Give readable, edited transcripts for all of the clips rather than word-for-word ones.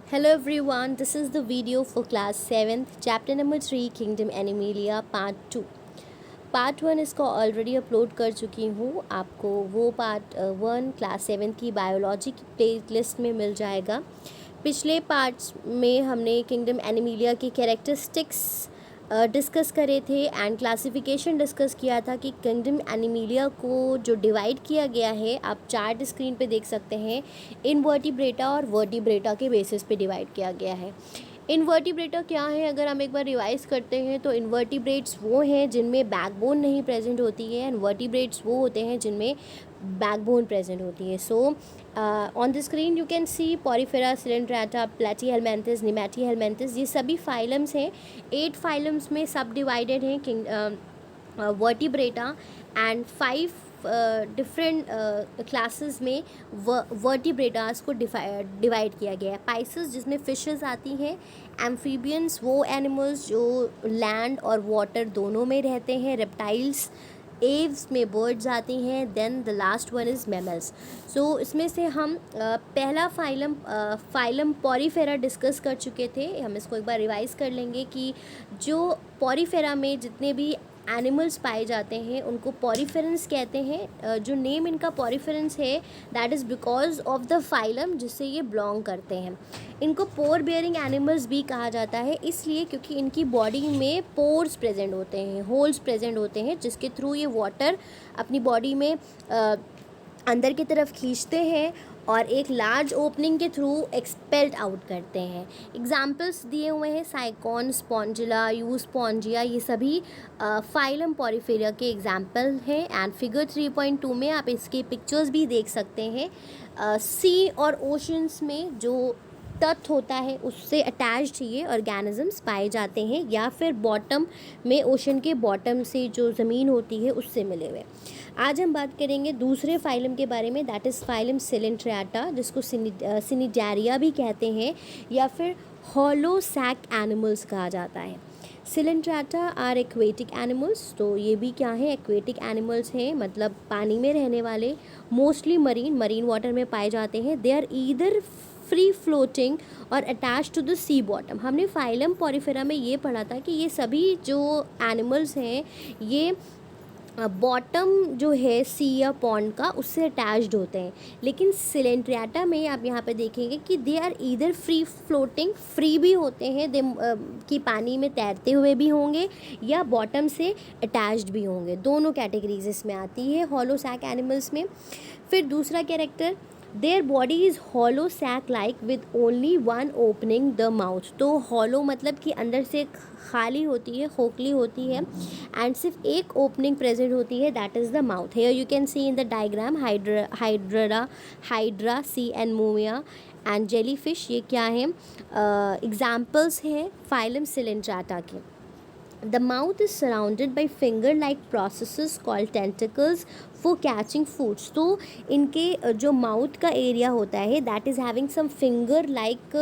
Hello everyone, this is the video for class 7th, chapter number 3, Kingdom Animalia, part 2. Part 1 इसको already upload कर चुकी हूँ, आपको वो पार्ट 1 क्लास 7 की बायोलॉजी की प्ले लिस्ट में मिल जाएगा। पिछले पार्ट्स में हमने किंगडम एनिमीलिया की कैरेक्टरिस्टिक्स डिस्कस करे थे एंड क्लासिफिकेशन डिस्कस किया था कि किंगडम एनिमीलिया को जो डिवाइड किया गया है, आप चार्ट स्क्रीन पे देख सकते हैं, इनवर्टिब्रेटा और वर्टिब्रेटा के बेसिस पे डिवाइड किया गया है। इनवर्टिब्रेटा क्या है, अगर हम एक बार रिवाइज करते हैं तो इनवर्टिब्रेट्स वो हैं जिनमें बैकबोन नहीं प्रेजेंट होती है एंड वर्टिब्रेट्स वो होते हैं जिनमें बैकबोन प्रेजेंट होती है। So on the screen you can see Porifera, Coelenterata, Platyhelminthes, Nemathelminthes, ये सभी फाइलम्स हैं। 8 फाइलम्स में सब डिवाइडेड हैं वर्टिब्रेटा एंड 5 डिफरेंट क्लासेस में वर्टिब्रेटास को डिवाइड किया गया है। पाइसेस जिसमें फिशेस आती हैं, एम्फीबियंस वो एनिमल्स जो लैंड और वाटर दोनों में रहते हैं, रेप्टाइल्स, एव्स में बर्ड्स आती हैं, then the last one is mammals. So इसमें से हम पहला फाइलम पॉरीफेरा डिस्कस कर चुके थे। हम इसको एक बार रिवाइज कर लेंगे कि जो पॉरीफेरा में जितने भी एनिमल्स पाए जाते हैं उनको पॉरीफेरेंस कहते हैं। जो नेम इनका पॉरीफेरेंस है that is because of the phylum जिससे ये बिलोंग करते हैं। इनको पोर बेयरिंग एनिमल्स भी कहा जाता है, इसलिए क्योंकि इनकी बॉडी में पोर्स प्रेजेंट होते हैं, होल्स प्रेजेंट होते हैं, जिसके थ्रू ये वाटर अपनी बॉडी में अंदर की तरफ खींचते हैं और एक लार्ज ओपनिंग के थ्रू एक्सपेल्ड आउट करते हैं। एग्जाम्पल्स दिए हुए हैं साइकॉन, स्पॉन्जिला, यूस्पॉन्जिया, ये सभी फाइलम पॉरीफेरा के एग्जाम्पल हैं। एंड फिगर 3.2 में आप इसके पिक्चर्स भी देख सकते हैं। सी और ओशंस में जो तट होता है उससे अटैच्ड ये ऑर्गेनिजम्स पाए जाते हैं, या फिर बॉटम में, ओशन के बॉटम से जो ज़मीन होती है उससे मिले हुए। आज हम बात करेंगे दूसरे फाइलम के बारे में, दैट इज़ फाइलम सिलेंट्राटा, जिसको सिनिडारिया भी कहते हैं या फिर हॉलो सैक एनिमल्स कहा जाता है। सिलेंट्राटा आर एक्वेटिक एनिमल्स, तो ये भी क्या है, एक्वेटिक एनिमल्स हैं, मतलब पानी में रहने वाले, मोस्टली मरीन वाटर में पाए जाते हैं। They are either free floating और attach to the sea bottom. हमने फाइलम पॉरीफेरा में ये पढ़ा था कि ये सभी जो एनिमल्स हैं ये बॉटम जो है सी या पॉन्ड का उससे अटैच्ड होते हैं, लेकिन सिलेंट्राटा में आप यहाँ पे देखेंगे कि they are either free floating, free भी होते हैं, दे कि पानी में तैरते हुए भी होंगे या बॉटम से अटैच्ड भी होंगे, दोनों कैटेगरीज इसमें आती है हॉलो सैक एनिमल्स में। फिर दूसरा character, their body is hollow sac like with only one opening the mouth. तो हॉलो मतलब कि अंदर से खाली होती है, खोखली होती है एंड सिर्फ एक ओपनिंग प्रेजेंट होती है, that is the mouth. Here you can see in the diagram hydra, sea एंड मोमिया एंड जेलीफिश, ये क्या है, एग्जाम्पल्स हैं फाइलम सिलेंट्राटा के। The mouth is surrounded by finger-like processes called tentacles for catching foods. तो इनके जो माउथ का एरिया होता है that is having some finger-like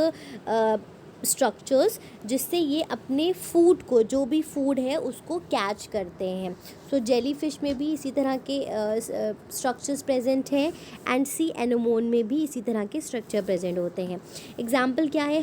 structures, जिससे ये अपने फूड को, जो भी फूड है उसको कैच करते हैं। सो जेलीफिश में भी इसी तरह के स्ट्रक्चर्स प्रेजेंट हैं एंड सी एनोमोन में भी इसी तरह के स्ट्रक्चर प्रेजेंट होते हैं। एग्जाम्पल क्या है,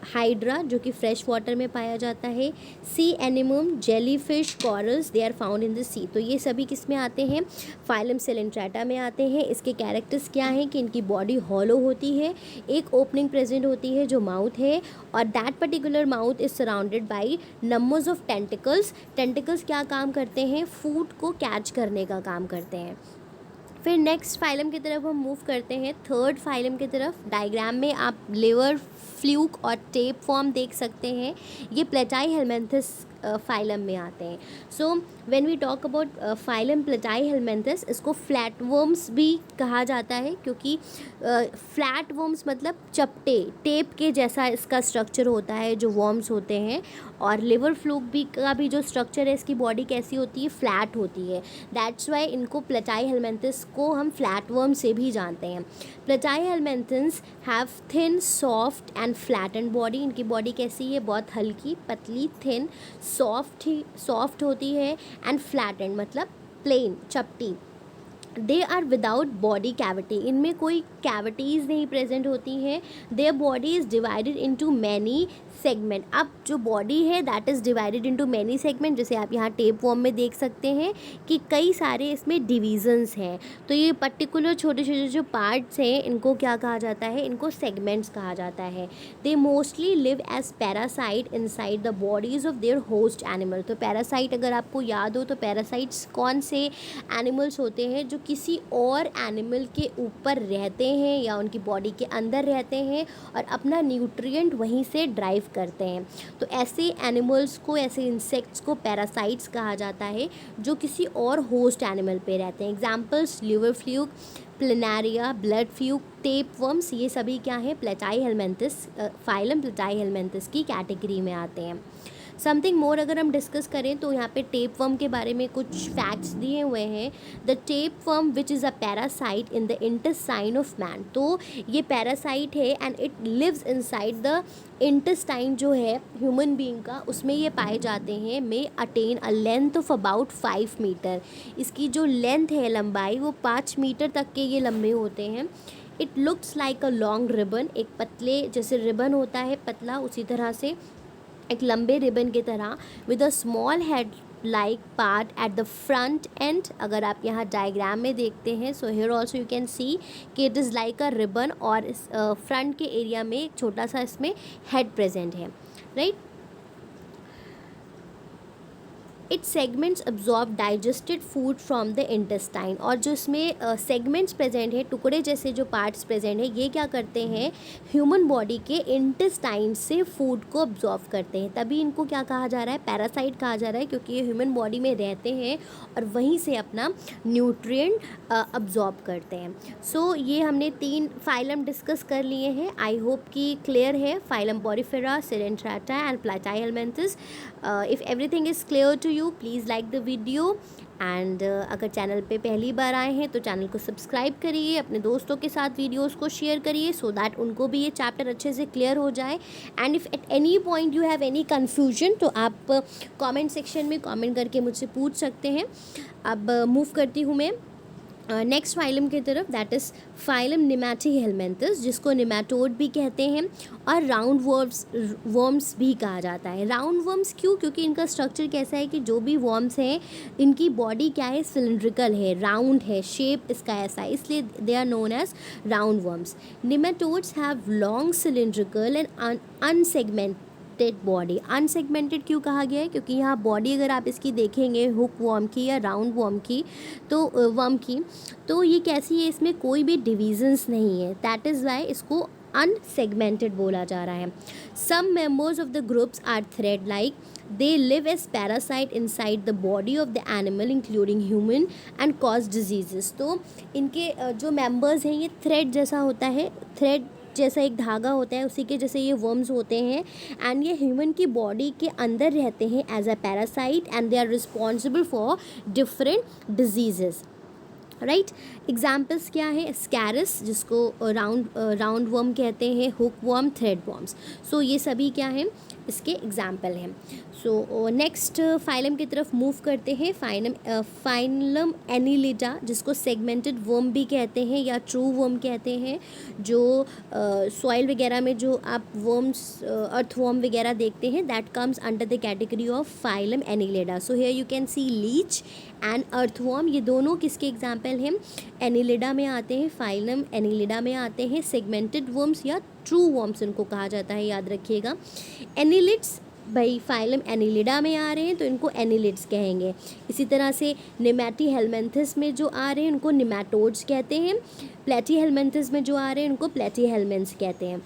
हाइड्रा जो कि फ्रेश वाटर में पाया जाता है, sea anemone, jellyfish, corals, they are found in the sea. तो ये सभी किस में आते हैं, फाइलम सिलेंट्राटा में आते हैं। इसके कैरेक्टर्स क्या हैं कि इनकी बॉडी हॉलो होती है, एक ओपनिंग प्रेजेंट होती है जो माउथ है, और that particular mouth is surrounded by numbers of tentacles. Tentacles क्या काम करते हैं, फूड को कैच करने का काम करते हैं। फिर नेक्स्ट फाइलम की तरफ हम मूव करते हैं, थर्ड फाइलम की तरफ। डायग्राम में आप लिवर, फ्लूक और टेप फॉर्म देख सकते हैं, ये प्लेटाईहेलमिन्थस फाइलम में आते हैं। So when we talk about phylum Platyhelminthes, इसको फ्लैट वर्म्स भी कहा जाता है, क्योंकि फ्लैट वर्म्स मतलब चपटे, टेप के जैसा इसका स्ट्रक्चर होता है जो वर्म्स होते हैं। और लिवर फ्लूक भी का भी जो स्ट्रक्चर है, इसकी बॉडी कैसी होती है, फ्लैट होती है, दैट्स वाई इनको प्लेटाईहेलमिन्थस को हम फ्लैट वर्म से भी जानते हैं। Platyhelminthes have thin, soft and flattened body. इनकी बॉडी कैसी है, बहुत हल्की, पतली, थिन, सॉफ्ट होती है एंड फ्लैटेंड मतलब प्लेन, चपटी। They are without body cavity, इनमें कोई कैविटीज़ नहीं प्रेजेंट होती हैं। Their body is divided into many segment. अब जो बॉडी है that is divided into many segment, जैसे आप यहाँ टेप फॉर्म में देख सकते हैं कि कई सारे इसमें डिवीजन्स हैं। तो ये पर्टिकुलर छोटे छोटे जो पार्ट्स हैं इनको क्या कहा जाता है, इनको सेगमेंट्स कहा जाता है। They mostly live as parasite inside the bodies of their host animal. तो पैरासाइट अगर आपको याद हो तो पैरासाइट्स कौन से एनिमल्स होते हैं जो किसी और एनिमल के ऊपर रहते हैं या उनकी बॉडी के अंदर रहते हैं और अपना न्यूट्रिएंट वहीं से ड्राइव करते हैं। तो ऐसे एनिमल्स को, ऐसे इंसेक्ट्स को पैरासाइट्स कहा जाता है जो किसी और होस्ट एनिमल पे रहते हैं। Examples liver fluke, planaria, blood fluke, tape worms, ये सभी क्या है, प्लेटाईहेलमिन्थिस, फाइलम प्लेटाईहेलमिन्थिस की कैटेगरी में आते हैं। समथिंग मोर अगर हम डिस्कस करें तो यहाँ पे टेप वर्म के बारे में कुछ फैक्ट्स दिए हुए हैं। The tape worm which is a parasite in the intestine of man. तो ये पैरासाइट है and it lives inside the intestine जो है ह्यूमन बीइंग का, उसमें ये पाए जाते हैं। में attain a length of about 5 metre. इसकी जो लेंथ है, लंबाई, वो 5 मीटर तक के ये लंबे होते हैं। It looks like a long ribbon, एक पतले जैसे रिबन होता है पतला, उसी तरह से एक लंबे रिबन की तरह, with a small head like part at the front end. अगर आप यहाँ डायग्राम में देखते हैं, so here also you can see कि it is like a ribbon, और इस फ्रंट के एरिया में एक छोटा सा इसमें हेड प्रेजेंट है, right. It segments absorb digested food from the intestine. और जो इसमें सेगमेंट्स प्रेजेंट है, टुकड़े जैसे जो पार्ट्स प्रेजेंट है, ये क्या करते हैं, ह्यूमन बॉडी के इंटेस्टाइन से फूड को अब्जॉर्ब करते हैं। तभी इनको क्या कहा जा रहा है, पैरासाइट कहा जा रहा है, क्योंकि ये ह्यूमन बॉडी में रहते हैं और वहीं से अपना न्यूट्रिएंट अब्जॉर्ब करते हैं। सो ये हमने 3 फाइलम डिस्कस कर लिए हैं। आई होप कि क्लियर है। Phylum Porifera, Coelenterata and Platyhelminthes. If everything is clear to you, please like the video and अगर चैनल पे पहली बार आए हैं तो चैनल को सब्सक्राइब करिए, अपने दोस्तों के साथ वीडियोस को शेयर करिए सो दैट उनको भी ये चैप्टर अच्छे से क्लियर हो जाए। And if at any point you have any confusion तो आप कमेंट सेक्शन में कमेंट करके मुझसे पूछ सकते हैं। अब मूव करती हूँ मैं नेक्स्ट फाइलम की तरफ, दैट इज़ फाइलम निमैटीहेलमिन्थिस, जिसको निमैटोड भी कहते हैं और राउंड वर्म्स भी कहा जाता है। राउंड वर्म्स क्यों, क्योंकि इनका स्ट्रक्चर कैसा है कि जो भी वर्म्स हैं इनकी बॉडी क्या है, सिलिंड्रिकल है, राउंड है, शेप इसका ऐसा है, इसलिए they are known as round worms. Nematodes have long cylindrical and unsegmented body. Unsegmented क्यों कहा गया है, क्योंकि यहाँ बॉडी अगर आप इसकी देखेंगे हुक वर्म की या राउंड वर्म की, तो वर्म की, तो ये कैसी है, इसमें कोई भी डिविजन्स नहीं है, दैट इज़ वाई इसको अनसेगमेंटेड बोला जा रहा है। Some members of the groups are thread like, they live as parasite inside the body of the animal including human and cause diseases। तो इनके जो मेंबर्स हैं ये थ्रेड जैसा होता है, थ्रेड जैसा एक धागा होता है, उसी के जैसे ये वर्म्स होते हैं एंड ये ह्यूमन की बॉडी के अंदर रहते हैं as a parasite and they are responsible for different diseases, right. Examples क्या है, स्कैरस जिसको राउंड वर्म कहते हैं, hook worm, thread worms. So ये सभी क्या हैं, इसके एग्जाम्पल हैं। सो नेक्स्ट फाइलम की तरफ मूव करते हैं। फाइलम एनिलिडा, जिसको सेगमेंटेड वर्म भी कहते हैं या ट्रू वर्म कहते हैं, जो सॉइल वगैरह में जो आप वर्म्स, अर्थ वर्म वगैरह देखते हैं, that comes under the category of phylum annelida. So here you can see leech and earthworm, ये दोनों किसके एग्जाम्पल हैं, एनिलिडा में आते हैं, फाइलम एनिलिडा में आते हैं। सेगमेंटेड वर्म्स या ट्रू वर्म्स इनको कहा जाता है, याद रखिएगा। एनिलिड्स भाई फाइलम एनिलिडा में आ रहे हैं तो इनको एनिलिड्स कहेंगे। इसी तरह से निमैटीहेलमिन्थिस में जो आ रहे हैं उनको निमैटोड्स कहते हैं, प्लेटीहेलमिन्थिस में जो आ रहे हैं उनको प्लेटीहेलमिन्थ्स कहते हैं।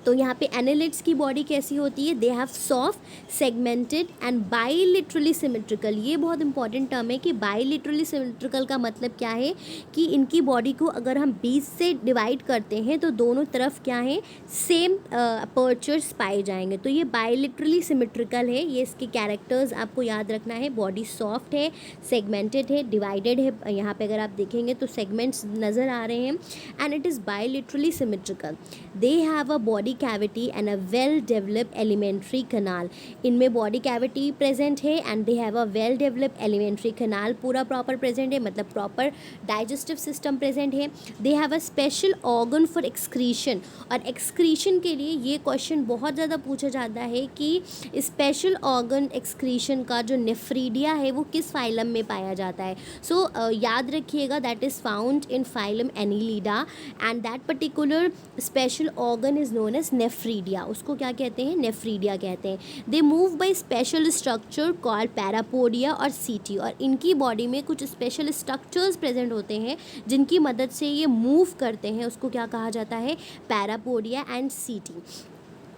तो यहाँ पे एनिलिड्स की बॉडी कैसी होती है, they have soft segmented and bilaterally symmetrical. ये बहुत इंपॉर्टेंट टर्म है कि बाइलिटरली सिमेट्रिकल का मतलब क्या है कि इनकी बॉडी को अगर हम 20 से डिवाइड करते हैं तो दोनों तरफ क्या है, सेम अपर्चर्स पाए जाएंगे। तो ये बाइलिटरली सिमेट्रिकल है, ये इसके कैरेक्टर्स आपको याद रखना है। बॉडी सॉफ्ट है, सेगमेंटेड है, डिवाइडेड है, यहाँ पे अगर आप देखेंगे तो सेगमेंट्स नज़र आ रहे हैं, and it is bilaterally symmetrical. They have a body body cavity and a well developed alimentary canal. इनमें बॉडी कैविटी प्रेजेंट है and they have a well developed alimentary canal, पूरा प्रॉपर प्रेजेंट है, मतलब proper digestive system present है। They have a special organ for excretion, और excretion के लिए ये क्वेश्चन बहुत ज़्यादा पूछा जाता है कि स्पेशल ऑर्गन एक्सक्रीशन का जो नेफ्रीडिया है वो किस फाइलम में पाया जाता है। सो याद रखिएगा, that is found in phylum annelida and that particular special organ is known as nephridia. उसको क्या कहते हैं? नेफ्रीडिया कहते हैं। They move by special structure called parapodia और सीटी, और इनकी बॉडी में कुछ स्पेशल स्ट्रक्चर्स प्रेजेंट होते हैं जिनकी मदद से ये मूव करते हैं, उसको क्या कहा जाता है? पैरापोडिया एंड सीटी।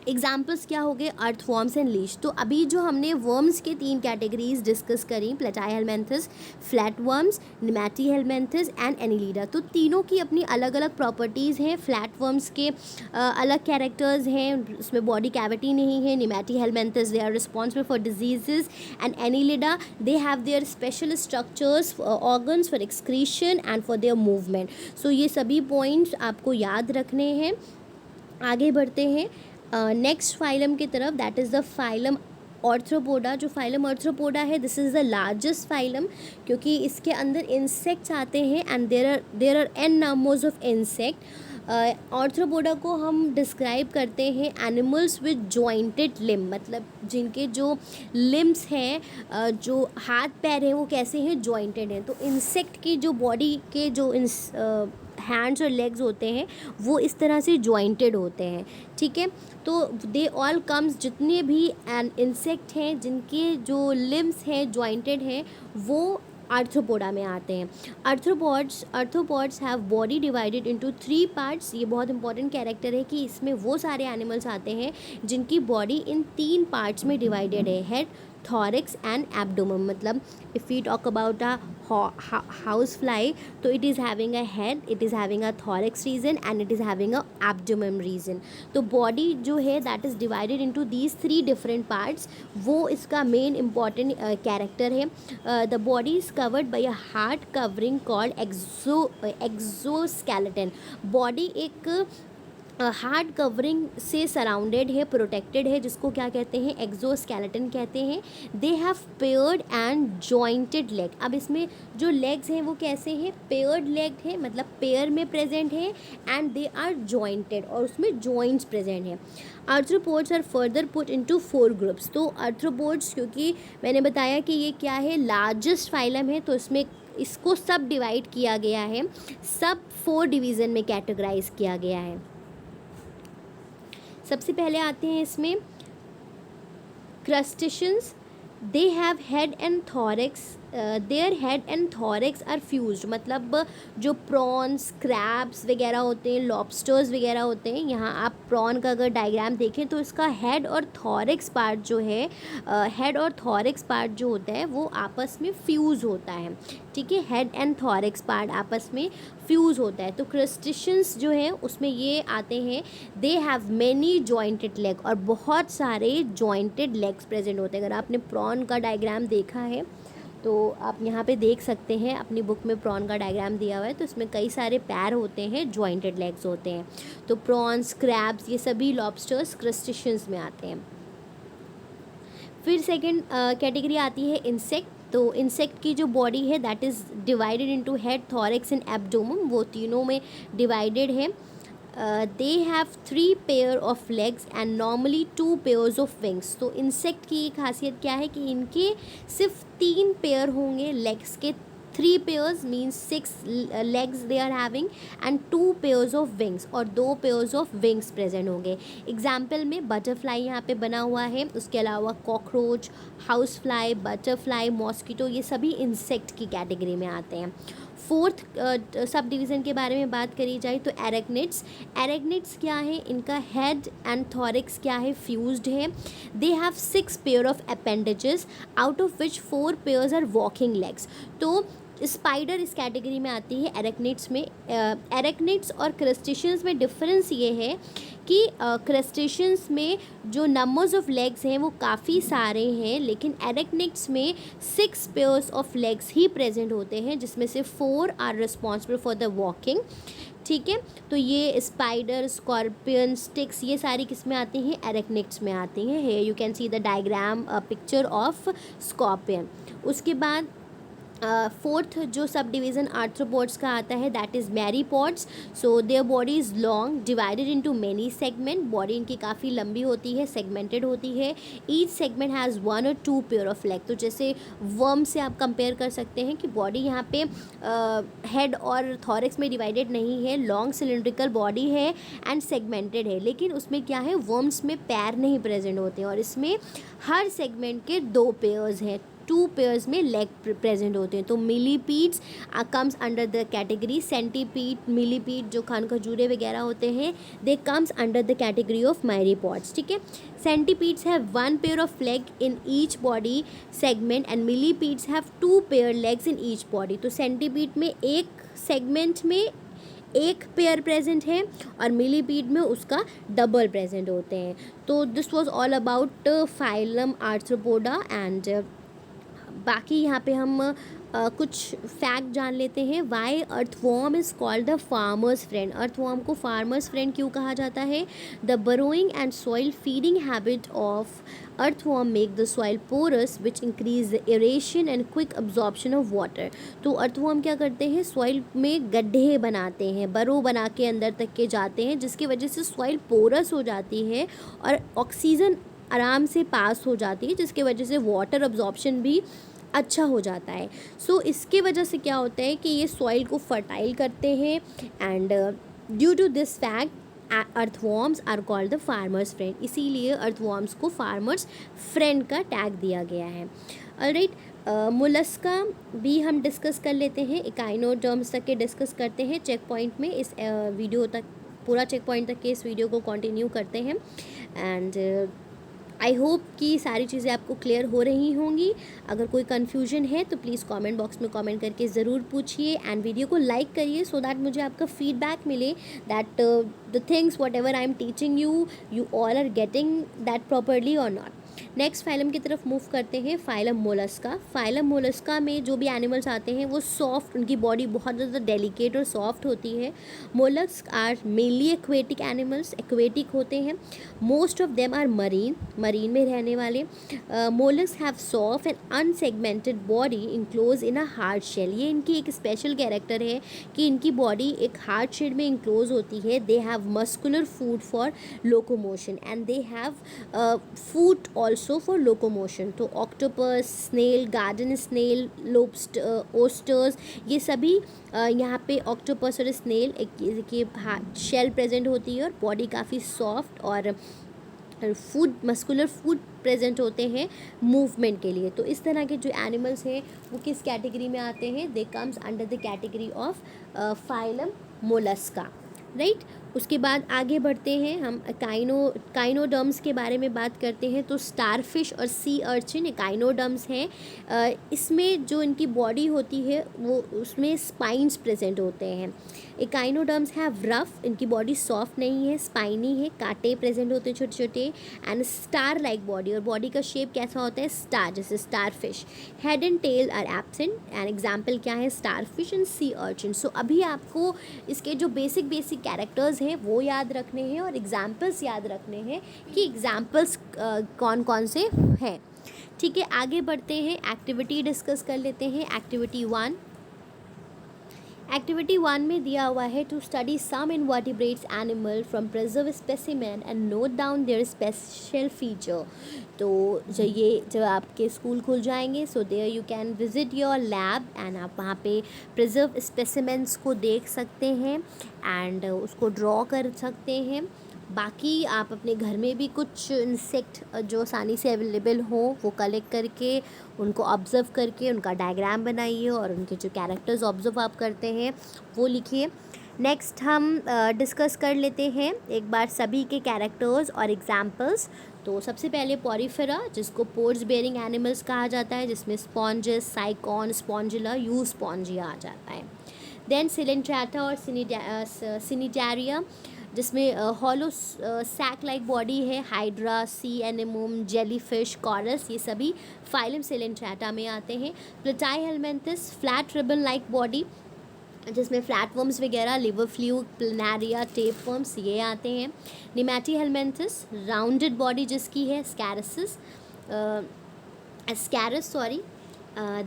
एग्जाम्पल्स क्या हो गए? Earthworms and Leach. तो अभी जो हमने वर्म्स के 3 कैटेगरीज डिस्कस करी, प्लेटाईहेलमिन्थस, फ्लैटवर्म्स, निमैटीहेलमिन्थस एंड एनीलिडा, तो तीनों की अपनी अलग अलग प्रॉपर्टीज़ हैं। फ्लैटवर्म्स के अलग कैरेक्टर्स हैं, उसमें बॉडी कैविटी नहीं है। Nemathelminthes they are responsible for diseases and Annelida they have their special structures, organs for excretion and for their movement. So ये सभी पॉइंट्स आपको याद रखने हैं। आगे बढ़ते हैं नेक्स्ट फाइलम की तरफ, that is the phylum arthropoda. जो फाइलम ऑर्थ्रोपोडा है, this is the largest phylum, क्योंकि इसके अंदर इंसेक्ट्स आते हैं and there are an numbers of insect. Arthropoda को हम डिस्क्राइब करते हैं एनिमल्स विद जॉइंटेड लिम्ब, मतलब जिनके जो लिम्स हैं, जो हाथ पैर हैं, वो कैसे हैं? जॉइंटेड हैं। तो इंसेक्ट की जो बॉडी के जो हैंड्स और लेग्स होते हैं वो इस तरह से जॉइंटेड होते हैं, ठीक है। तो दे ऑल कम्स, जितने भी इंसेक्ट हैं जिनके जो लिम्स हैं जॉइंटेड हैं, वो आर्थ्रोपोडा में आते हैं। Arthropods have body divided into 3 parts. ये बहुत इंपॉर्टेंट कैरेक्टर है कि इसमें वो सारे एनिमल्स आते हैं जिनकी बॉडी इन 3 पार्ट्स में डिवाइडेड है, हेड, थॉरिक्स एंड एब्डोमेन। मतलब if we talk about a house fly, तो it is having a head, it is having a thorax region and it is having a abdomen region. तो body जो है that is divided into these 3 different parts, वो इसका main important character है। The body is covered by a hard covering called exoskeleton. Body एक hard covering से surrounded है, protected है, जिसको क्या कहते हैं? एक्सोस्केलेटन कहते हैं। They have paired and jointed leg. अब इसमें जो लेग्स हैं वो कैसे हैं? पेयर्ड लेग है, मतलब पेयर में प्रेजेंट है, एंड दे आर जॉइंटेड, और उसमें जॉइंट्स प्रेजेंट हैं। Arthropods are further put into 4 groups. तो आर्थ्रोपोड्स, क्योंकि मैंने बताया कि ये क्या है? लार्जेस्ट फाइलम है, तो इसमें इसको सब डिवाइड किया गया है, सब 4 डिवीज़न में कैटेगराइज किया गया है। सबसे पहले आते हैं इसमें crustaceans. They have head and thorax, their head and thorax are fused. मतलब जो प्रॉन्स, क्रैब्स वगैरह होते हैं, लॉबस्टर्स वगैरह होते हैं, यहाँ आप प्रॉन का अगर डायग्राम देखें तो इसका हेड और थॉरिक्स पार्ट जो है, हेड और थॉरिक्स पार्ट जो होता है वो आपस में फ्यूज़ होता है, ठीक है। हेड एंड थॉरिक्स पार्ट आपस में फ्यूज़ होता है। तो क्रस्टेशियंस जो है उसमें ये आते हैं, they have many jointed leg, और बहुत सारे जॉइंटेड लेग्स प्रेजेंट होते हैं। अगर आपने प्रॉन का डायग्राम देखा है तो आप यहाँ पे देख सकते हैं, अपनी बुक में प्रॉन का डायग्राम दिया हुआ है, तो इसमें कई सारे पैर होते हैं, जॉइंटेड लेग्स होते हैं। तो प्रॉन्स, क्रैब्स, ये सभी लॉबस्टर्स क्रस्टेशियंस में आते हैं। फिर सेकंड कैटेगरी आती है इंसेक्ट। तो इंसेक्ट की जो बॉडी है that is divided into head, thorax and abdomen, वो तीनों में डिवाइडेड है। They have 3 pair of legs and normally 2 pairs of wings. तो इंसेक्ट की खासियत क्या है कि इनके सिर्फ 3 पेयर होंगे लेग्स के। 3 pairs means 6 legs they are having and 2 pairs of wings, और 2 पेयर्स ऑफ विंग्स प्रेजेंट होंगे। एग्जाम्पल में बटरफ्लाई यहाँ पे बना हुआ है, उसके अलावा cockroach, house fly, butterfly, mosquito, ये सभी इंसेक्ट की कैटेगरी में आते हैं। 4th सब डिवीज़न के बारे में बात करी जाए तो एरेक्निड्स। एरेक्निड्स क्या है? इनका हेड एंड थॉरिक्स क्या है? फ्यूज्ड है। They have 6 pair of appendages, out of which 4 pairs are walking legs. तो स्पाइडर इस कैटेगरी में आती है एरेक्निड्स में। एरेक्निड्स और क्रस्टेशियंस में डिफरेंस ये है कि क्रस्टेशियंस में जो नंबर्स ऑफ लेग्स हैं वो काफ़ी सारे हैं, लेकिन एरेक्निड्स में 6 पेयर्स ऑफ लेग्स ही प्रेजेंट होते हैं, जिसमें से 4 are responsible for the walking. ठीक है, तो ये स्पाइडर, स्कॉर्पियन, स्टिक्स, ये सारी किस में आती हैं? एरेक्निड्स में आती हैं। Here you can see the diagram picture of scorpion. उसके बाद फोर्थ जो सब डिवीज़न आर्थ्रोपोड्स का आता है that is myriapods. So their body is long, divided into many segment. Body इनकी काफ़ी लंबी होती है, सेगमेंटेड होती है। ईच सेगमेंट हैज़ 1 और 2 पेयर ऑफ लेग। तो जैसे वर्म से आप कंपेयर कर सकते हैं कि बॉडी यहाँ पे हेड और थॉरिक्स में डिवाइडेड नहीं है, लॉन्ग सिलिंड्रिकल बॉडी है एंड सेगमेंटेड है। लेकिन उसमें क्या है, वर्म्स में पैर नहीं प्रेजेंट होते हैं, और इसमें हर सेगमेंट के 2 पेयर्स हैं, 2 पेयर्स में लेग प्रेजेंट होते हैं। तो millipedes comes under the category. Centipede, millipede जो खान खजूरे वगैरह होते हैं, they comes under the category of myriapods. ठीक है, centipedes have 1 pair of leg in each body segment and millipedes have 2 pair legs in each body. तो centipede में एक सेगमेंट में एक पेयर प्रेजेंट है और मिलीपीड में उसका डबल प्रेजेंट होते हैं। तो this was all about phylum arthropoda. And बाकी यहाँ पे हम कुछ फैक्ट जान लेते हैं। Why earthworm is called the farmer's friend. Earthworm को फार्मर्स फ्रेंड क्यों कहा जाता है? The burrowing and soil feeding habit of earthworm make the soil porous which increase the aeration and quick absorption of water. तो earthworm क्या करते हैं? Soil में गड्ढे बनाते हैं, बरो बना के अंदर तक के जाते हैं, जिसकी वजह से सॉइल पोरस हो जाती है और ऑक्सीजन आराम से पास हो जाती है, जिसकी वजह से वाटर अब्जॉर्प्शन भी अच्छा हो जाता है। सो इसके वजह से क्या होता है कि ये सॉइल को फर्टाइल करते हैं and due to this fact earthworms are called the farmer's friend. इसीलिए अर्थवॉर्म्स को फार्मर्स फ्रेंड का टैग दिया गया है। ऑलराइट, मोलस्का भी हम डिस्कस कर लेते हैं, इकाइनोडर्म्स तक के डिस्कस करते हैं चेक पॉइंट में। इस वीडियो तक, पूरा चेक पॉइंट तक के इस वीडियो को कंटिन्यू करते हैं। एंड आई होप कि सारी चीज़ें आपको क्लियर हो रही होंगी। अगर कोई कन्फ्यूजन है तो प्लीज़ कमेंट बॉक्स में कमेंट करके ज़रूर पूछिए एंड वीडियो को लाइक करिए सो दैट मुझे आपका फीडबैक मिले that the things whatever I am teaching you, you all are getting that properly और नॉट। नेक्स्ट फाइलम की तरफ मूव करते हैं, फाइलम मोलस्का। फाइलम मोलस्का में जो भी एनिमल्स आते हैं वो सॉफ्ट, उनकी बॉडी बहुत ज़्यादा डेलिकेट और सॉफ्ट होती है। Mollusc are mainly aquatic animals, aquatic होते हैं। Most of them are marine, marine में रहने वाले। Mollusc have soft and unsegmented body enclose in a hard shell. ये इनकी एक स्पेशल कैरेक्टर है कि इनकी बॉडी एक हार्ड शेल में इनक्लोज होती है। They have muscular foot for locomotion and they have foot also for locomotion. तो octopus, snail, garden snail, lobster, oysters, ये सभी यहाँ पे ऑक्टोपस और स्नेल एक शेल प्रेजेंट होती है और बॉडी काफ़ी सॉफ्ट और फूड, मस्कुलर फूड प्रेजेंट होते हैं मूवमेंट के लिए। तो इस तरह के जो एनिमल्स हैं वो किस कैटेगरी में आते हैं? They comes under the category of phylum Mollusca. Right, उसके बाद आगे बढ़ते हैं, हम काइनोडर्म्स के बारे में बात करते हैं। तो स्टारफिश और सी अर्चिन काइनोडर्म्स हैं। इसमें जो इनकी बॉडी होती है वो उसमें स्पाइंस प्रेजेंट होते हैं। इकाइनोडर्म्स हैव रफ, इनकी बॉडी सॉफ्ट नहीं है, स्पाइनी है, कांटे प्रेजेंट होते हैं छोटे छोटे एंड स्टार लाइक बॉडी, और बॉडी का शेप कैसा होता है? स्टार, जैसे starfish. Head and tail are absent and example क्या है? Starfish and sea urchin. So अभी आपको इसके जो बेसिक कैरेक्टर्स हैं वो याद रखने हैं और एग्जाम्पल्स याद रखने हैं कि एग्जाम्पल्स कौन कौन से हैं। ठीक है, आगे बढ़ते हैं, एक्टिविटी डिस्कस कर लेते हैं। एक्टिविटी 1, एक्टिविटी 1 में दिया हुआ है to study some invertebrates animal from preserve specimen and note down their special feature. तो जब आपके स्कूल खुल जाएंगे so there you can visit your lab and आप वहाँ पे प्रिजर्व स्पेसिमेंट्स को देख सकते हैं एंड उसको ड्रॉ कर सकते हैं। बाकी आप अपने घर में भी कुछ इंसेक्ट जो आसानी से अवेलेबल हो वो कलेक्ट करके उनको ऑब्ज़र्व करके उनका डायग्राम बनाइए और उनके जो कैरेक्टर्स ऑब्ज़र्व आप करते हैं वो लिखिए। नेक्स्ट हम डिस्कस कर लेते हैं एक बार सभी के कैरेक्टर्स और एग्जाम्पल्स। तो सबसे पहले पॉरीफेरा, जिसको पोर्स बेयरिंग एनिमल्स कहा जाता है, जिसमें sponges, sycon, spongilla, euspongia आ जाता है। देन सिलेंट्राटा और सिनिटारिया, जिसमें हॉलो सैक लाइक बॉडी है। Hydra, sea anemone, jellyfish, corals, ये सभी फाइलम सेलेंट्रेटा में आते हैं। Platyhelminthes flat ribbon like body, जिसमें फ्लैटवर्म्स वगैरह, लिवर फ्लूक, प्लैनेरिया, टेपवर्म्स ये आते हैं। निमैटीहेलमिन्थस राउंडेड बॉडी जिसकी है। Ascaris sorry.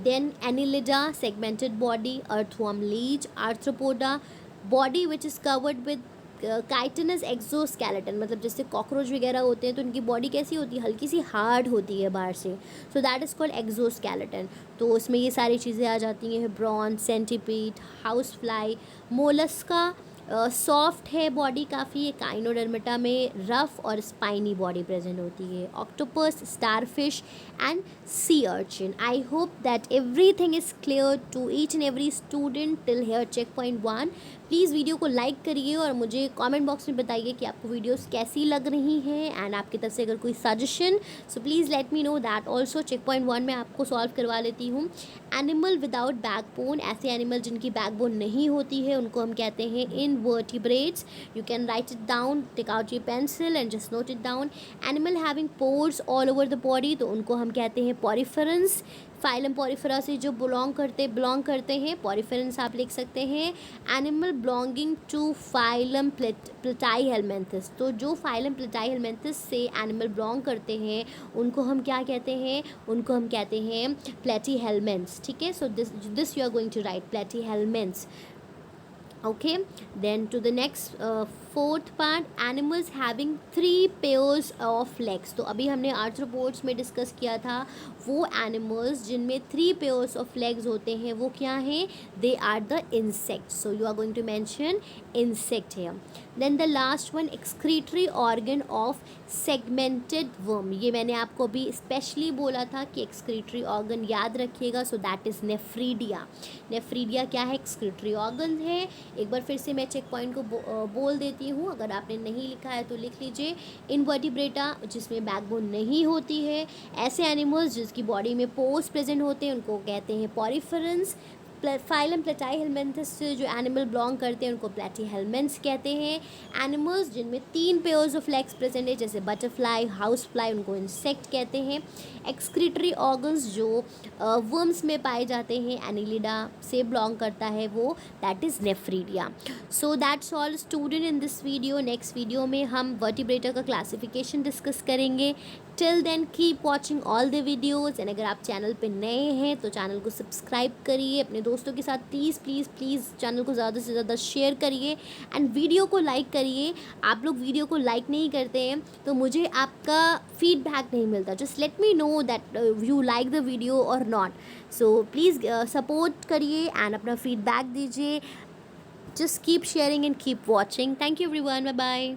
Then annelida segmented body. Earthworm leech. Arthropoda body which is covered with chitinous exoskeleton, मतलब जैसे कॉकरोच वगैरह होते हैं तो उनकी बॉडी कैसी होती है, हल्की सी हार्ड होती है बाहर से, so that is called exoskeleton. तो उसमें ये सारी चीज़ें आ जाती हैं। Bronze, centipede, house fly. Mollusca soft है बॉडी काफ़ी। काइनोडर्मेटा में रफ और स्पाइनी बॉडी प्रेजेंट होती है। Octopus, starfish and sea urchin. I hope that everything is clear to each and every student till here checkpoint 1। Please video को like करिए और मुझे कमेंट बॉक्स में बताइए कि आपको वीडियोस कैसी लग रही हैं, एंड आपकी तरफ से अगर कोई suggestion, so please let me know that also. Checkpoint 1 में आपको सॉल्व करवा लेती हूँ। एनिमल विदाउट बैकबोन, ऐसे एनिमल जिनकी बैकबोन नहीं होती है उनको हम कहते हैं invertebrates. You can write it down, take out your pencil and just note it down. Animal having pores all over the body, तो उनको हम कहते हैं पॉरीफेरंस। फाइलम पॉरीफेरा से जो बिलोंग करते हैं, पॉरीफेरेंस आप लिख सकते हैं। एनिमल बिलोंगिंग टू फाइलम प्लेटाईहेलमिन्थस, तो जो फाइलम प्लेटाईहेलमिन्थस से एनिमल बिलोंग करते हैं उनको हम क्या कहते हैं, उनको हम कहते हैं प्लेटीहेलमिन्थ्स। ठीक है, so this you are going to write platyhelminthes. Okay, then to the next fourth part, animals having 3 pairs of legs। तो अभी हमने आर्थ्रोपोड्स में डिस्कस किया था वो एनिमल्स जिनमें 3 pairs of legs होते हैं, वो क्या हैं, they are the insects। so you are going to mention insect here। then the last one, excretory organ of segmented worm। ये मैंने आपको अभी स्पेशली बोला था कि excretory organ याद रखिएगा, so that is nephridia। Nephridia क्या है, एक्सक्रीटरी ऑर्गन है। एक बार फिर से मैं चेक पॉइंट को बोल देती हूँ, अगर आपने नहीं लिखा है तो लिख लीजिए। इनवर्टिब्रेटा जिसमें बैकबोन नहीं होती है, ऐसे एनिमल्स जिसकी बॉडी में पोर्स प्रेजेंट होते हैं उनको कहते हैं पॉरीफेरेंस। फाइलम प्लेटाईहेलमिन्थस से जो एनिमल बिलोंग करते हैं उनको प्लेटीहेलमिन्थ्स कहते हैं। एनिमल्स जिनमें 3 पेयर्स ऑफ लेग्स प्रेजेंट है जैसे बटरफ्लाई, हाउस फ्लाई, उनको इंसेक्ट कहते हैं। एक्सक्रीटरी ऑर्गन्स जो वर्म्स में पाए जाते हैं, एनिलिडा से बिलोंग करता है वो, that is nephridia. So that's all student in this video. Next video में हम वर्टिब्रेटा का क्लासिफिकेशन डिस्कस करेंगे। Till then keep watching all the videos, and अगर आप चैनल पे नए हैं तो चैनल को सब्सक्राइब करिए। अपने दोस्तों के साथ प्लीज़ प्लीज़ प्लीज़ चैनल को ज़्यादा से ज़्यादा शेयर करिए एंड वीडियो को लाइक करिए। आप लोग वीडियो को लाइक नहीं करते हैं तो मुझे आपका फीडबैक नहीं मिलता। Just let me know that you like the video और नॉट। सो प्लीज़ सपोर्ट करिए एंड अपना फीडबैक दीजिए। Just keep sharing and keep watching. Thank you everyone, bye bye.